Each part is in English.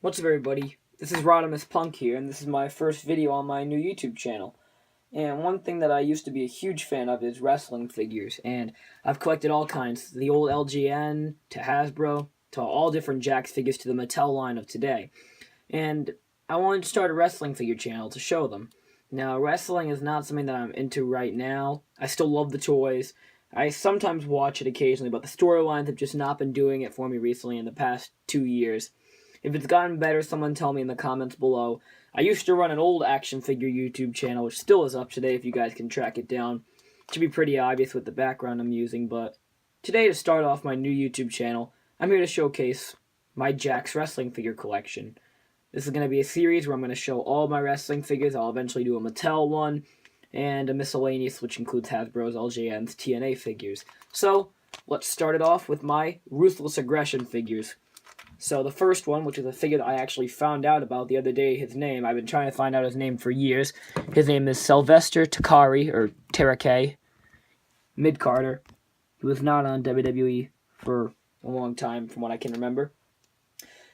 What's up, everybody? This is Rodimus Punk here, and this is my first video on my new YouTube channel. And one thing that I used to be a huge fan of is wrestling figures, and I've collected all kinds, the old LGN, to Hasbro, to all different Jakks figures, to the Mattel line of today. And I wanted to start a wrestling figure channel to show them. Now, wrestling is not something that I'm into right now. I still love the toys. I sometimes watch it occasionally, but the storylines have just not been doing it for me recently in the past 2 years. If it's gotten better, someone tell me in the comments below. I used to run an old action figure YouTube channel, which still is up today if you guys can track it down. It should be pretty obvious with the background I'm using, but today, to start off my new YouTube channel, I'm here to showcase my Jakks wrestling figure collection. This is going to be a series where I'm going to show all my wrestling figures. I'll eventually do a Mattel one, and a miscellaneous, which includes Hasbro's, LJN's, TNA figures. So, let's start it off with my Ruthless Aggression figures. So the first one, which is a figure that I actually found out about the other day, his name. I've been trying to find out his name for years. His name is Sylvester Takari, or Terake, mid-carder. He was not on WWE for a long time, from what I can remember.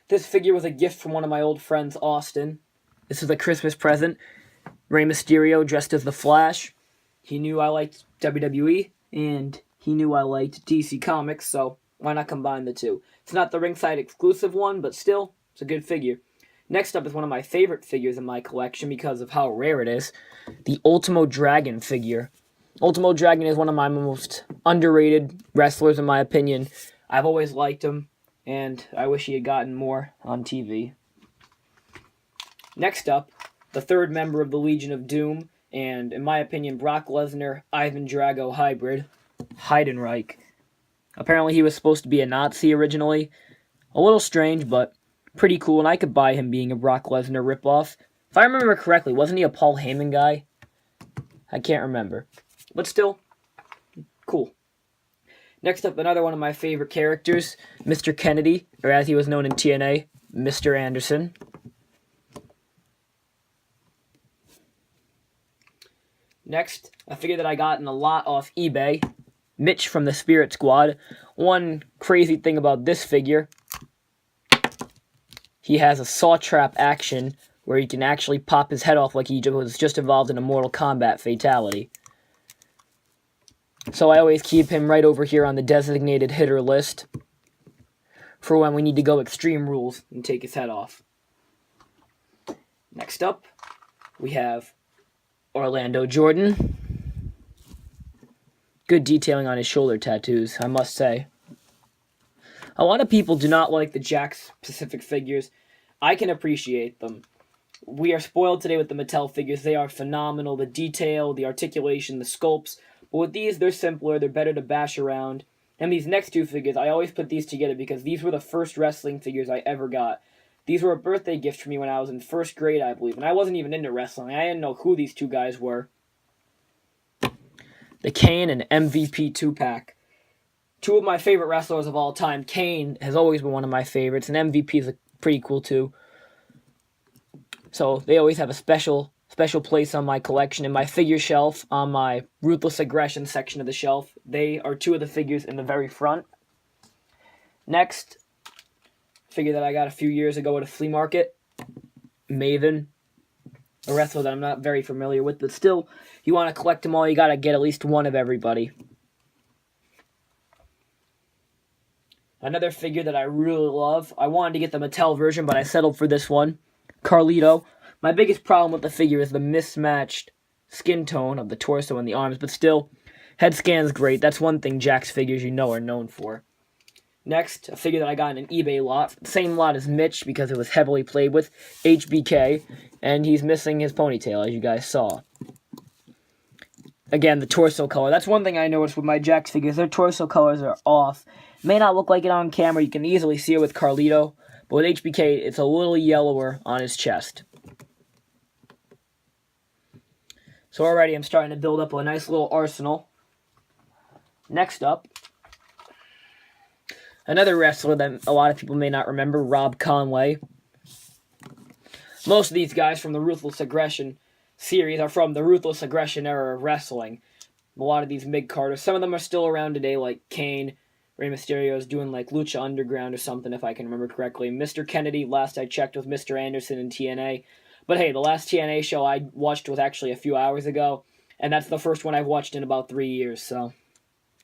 This figure was a gift from one of my old friends, Austin. This is a Christmas present. Rey Mysterio dressed as the Flash. He knew I liked WWE, and he knew I liked DC Comics, so why not combine the two? It's not the ringside exclusive one, but still, it's a good figure. Next up is one of my favorite figures in my collection because of how rare it is. The Ultimo Dragon figure. Ultimo Dragon is one of my most underrated wrestlers in my opinion. I've always liked him, and I wish he had gotten more on TV. Next up, the third member of the Legion of Doom, and in my opinion, Brock Lesnar, Ivan Drago hybrid, Heidenreich. Apparently he was supposed to be a Nazi originally. A little strange, but pretty cool, and I could buy him being a Brock Lesnar ripoff. If I remember correctly, wasn't he a Paul Heyman guy? I can't remember. But still, cool. Next up, another one of my favorite characters, Mr. Kennedy, or as he was known in TNA, Mr. Anderson. Next, a figure that I got in a lot off eBay, Mitch from the Spirit Squad. One crazy thing about this figure, he has a saw trap action where he can actually pop his head off like he was just involved in a Mortal Kombat fatality. So I always keep him right over here on the designated hitter list for when we need to go extreme rules and take his head off. Next up, we have Orlando Jordan. Good detailing on his shoulder tattoos, I must say. A lot of people do not like the Jakks specific figures. I can appreciate them. We are spoiled today with the Mattel figures. They are phenomenal. The detail, the articulation, the sculpts. But with these, they're simpler. They're better to bash around. And these next two figures, I always put these together because these were the first wrestling figures I ever got. These were a birthday gift for me when I was in first grade, I believe. And I wasn't even into wrestling. I didn't know who these two guys were. The Kane and MVP 2-pack. Two of my favorite wrestlers of all time. Kane has always been one of my favorites, and MVP is pretty cool too. So they always have a special place on my collection. In my figure shelf, on my Ruthless Aggression section of the shelf, they are two of the figures in the very front. Next, figure that I got a few years ago at a flea market, Maven. A wrestler that I'm not very familiar with, but still, you want to collect them all, you got to get at least one of everybody. Another figure that I really love, I wanted to get the Mattel version, but I settled for this one, Carlito. My biggest problem with the figure is the mismatched skin tone of the torso and the arms, but still, head scan's great. That's one thing Jakks figures you know are known for. Next, a figure that I got in an eBay lot. Same lot as Mitch because it was heavily played with. HBK. And he's missing his ponytail, as you guys saw. Again, the torso color. That's one thing I noticed with my Jakks figures. Their torso colors are off. May not look like it on camera. You can easily see it with Carlito. But with HBK, it's a little yellower on his chest. So already I'm starting to build up a nice little arsenal. Next up, another wrestler that a lot of people may not remember, Rob Conway. Most of these guys from the Ruthless Aggression series are from the Ruthless Aggression era of wrestling. A lot of these mid-carders. Some of them are still around today, like Kane, Rey Mysterio is doing like Lucha Underground or something, if I can remember correctly. Mr. Kennedy, last I checked, with Mr. Anderson in TNA. But hey, the last TNA show I watched was actually a few hours ago, and that's the first one I've watched in about 3 years, so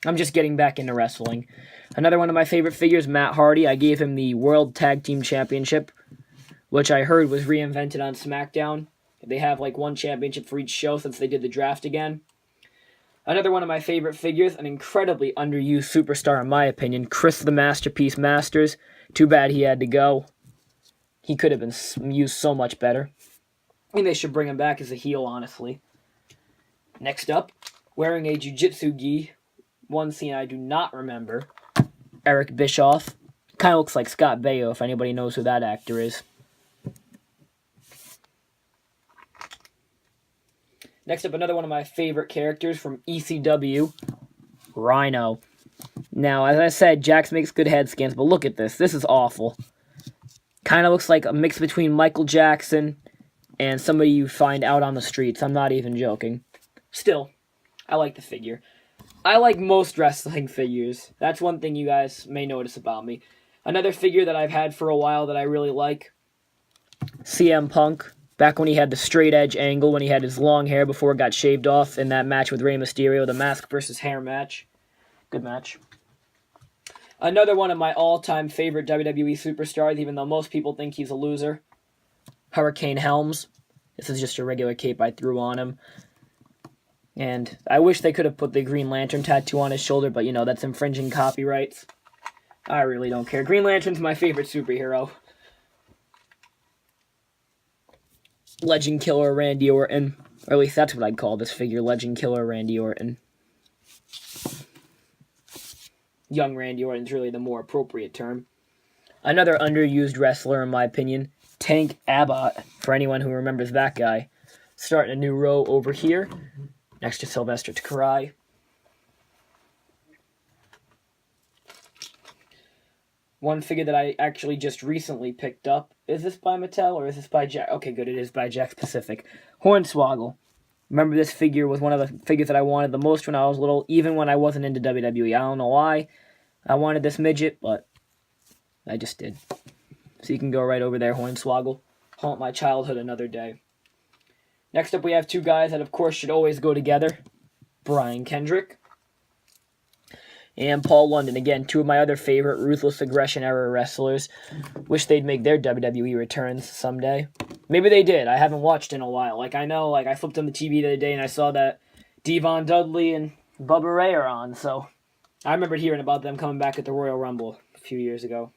I'm just getting back into wrestling. Another one of my favorite figures, Matt Hardy. I gave him the World Tag Team Championship, which I heard was reinvented on SmackDown. They have like one championship for each show since they did the draft again. Another one of my favorite figures, an incredibly underused superstar in my opinion, Chris the Masterpiece Masters. Too bad he had to go. He could have been used so much better. I think they should bring him back as a heel, honestly. Next up, wearing a jiu-jitsu gi, one scene I do not remember, Eric Bischoff. Kind of looks like Scott Baio, if anybody knows who that actor is. Next up, another one of my favorite characters from ECW, Rhino. Now, as I said, Jakks makes good head scans, but look at this. This is awful. Kind of looks like a mix between Michael Jackson and somebody you find out on the streets. I'm not even joking. Still, I like the figure. I like most wrestling figures. That's one thing you guys may notice about me. Another figure that I've had for a while that I really like, CM Punk. Back when he had the straight edge angle, when he had his long hair before it got shaved off in that match with Rey Mysterio, the mask versus hair match. Good match. Another one of my all-time favorite WWE superstars, even though most people think he's a loser, Hurricane Helms. This is just a regular cape I threw on him. And I wish they could have put the Green Lantern tattoo on his shoulder, but, you know, that's infringing copyrights. I really don't care. Green Lantern's my favorite superhero. Legend Killer Randy Orton. Or at least that's what I'd call this figure, Legend Killer Randy Orton. Young Randy Orton's really the more appropriate term. Another underused wrestler, in my opinion, Tank Abbott, for anyone who remembers that guy. Starting a new row over here, next to Sylvester Takari. One figure that I actually just recently picked up. Is this by Mattel or is this by Jakks? Okay, good, it is by Jakks Pacific. Hornswoggle. Remember, this figure was one of the figures that I wanted the most when I was little, even when I wasn't into WWE. I don't know why I wanted this midget, but I just did. So you can go right over there, Hornswoggle. Haunt my childhood another day. Next up, we have two guys that, of course, should always go together. Brian Kendrick and Paul London. Again, two of my other favorite Ruthless Aggression era wrestlers. Wish they'd make their WWE returns someday. Maybe they did. I haven't watched in a while. Like, I know, like, I flipped on the TV the other day and I saw that Devon Dudley and Bubba Ray are on, so I remembered hearing about them coming back at the Royal Rumble a few years ago.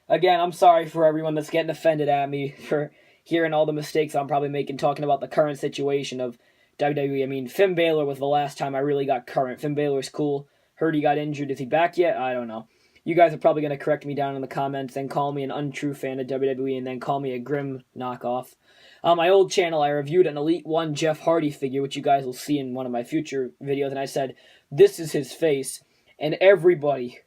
Again, I'm sorry for everyone that's getting offended at me for hearing all the mistakes I'm probably making talking about the current situation of WWE. I mean, Finn Balor was the last time I really got current. Finn Balor's cool. Heard he got injured. Is he back yet? I don't know. You guys are probably going to correct me down in the comments and call me an untrue fan of WWE and then call me a grim knockoff. On my old channel, I reviewed an Elite 1 Jeff Hardy figure, which you guys will see in one of my future videos, and I said, this is his face, and everybody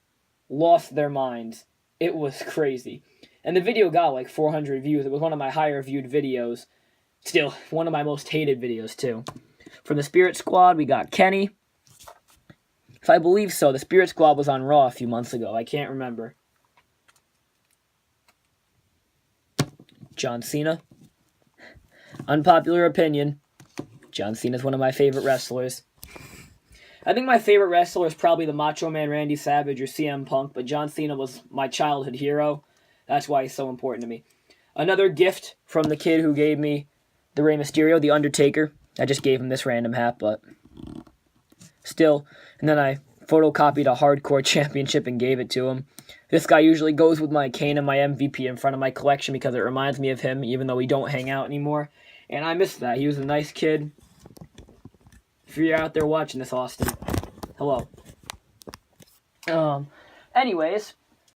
lost their minds. It was crazy. And the video got like 400 views. It was one of my higher viewed videos. Still, one of my most hated videos, too. From the Spirit Squad, we got Kenny. If I believe so, the Spirit Squad was on Raw a few months ago. I can't remember. John Cena. Unpopular opinion. John Cena is one of my favorite wrestlers. I think my favorite wrestler is probably the Macho Man Randy Savage or CM Punk, but John Cena was my childhood hero. That's why he's so important to me. Another gift from the kid who gave me the Rey Mysterio, The Undertaker. I just gave him this random hat, but still. And then I photocopied a Hardcore Championship and gave it to him. This guy usually goes with my cane and my MVP in front of my collection because it reminds me of him, even though we don't hang out anymore. And I miss that. He was a nice kid. If you're out there watching this, Austin, hello. Anyways,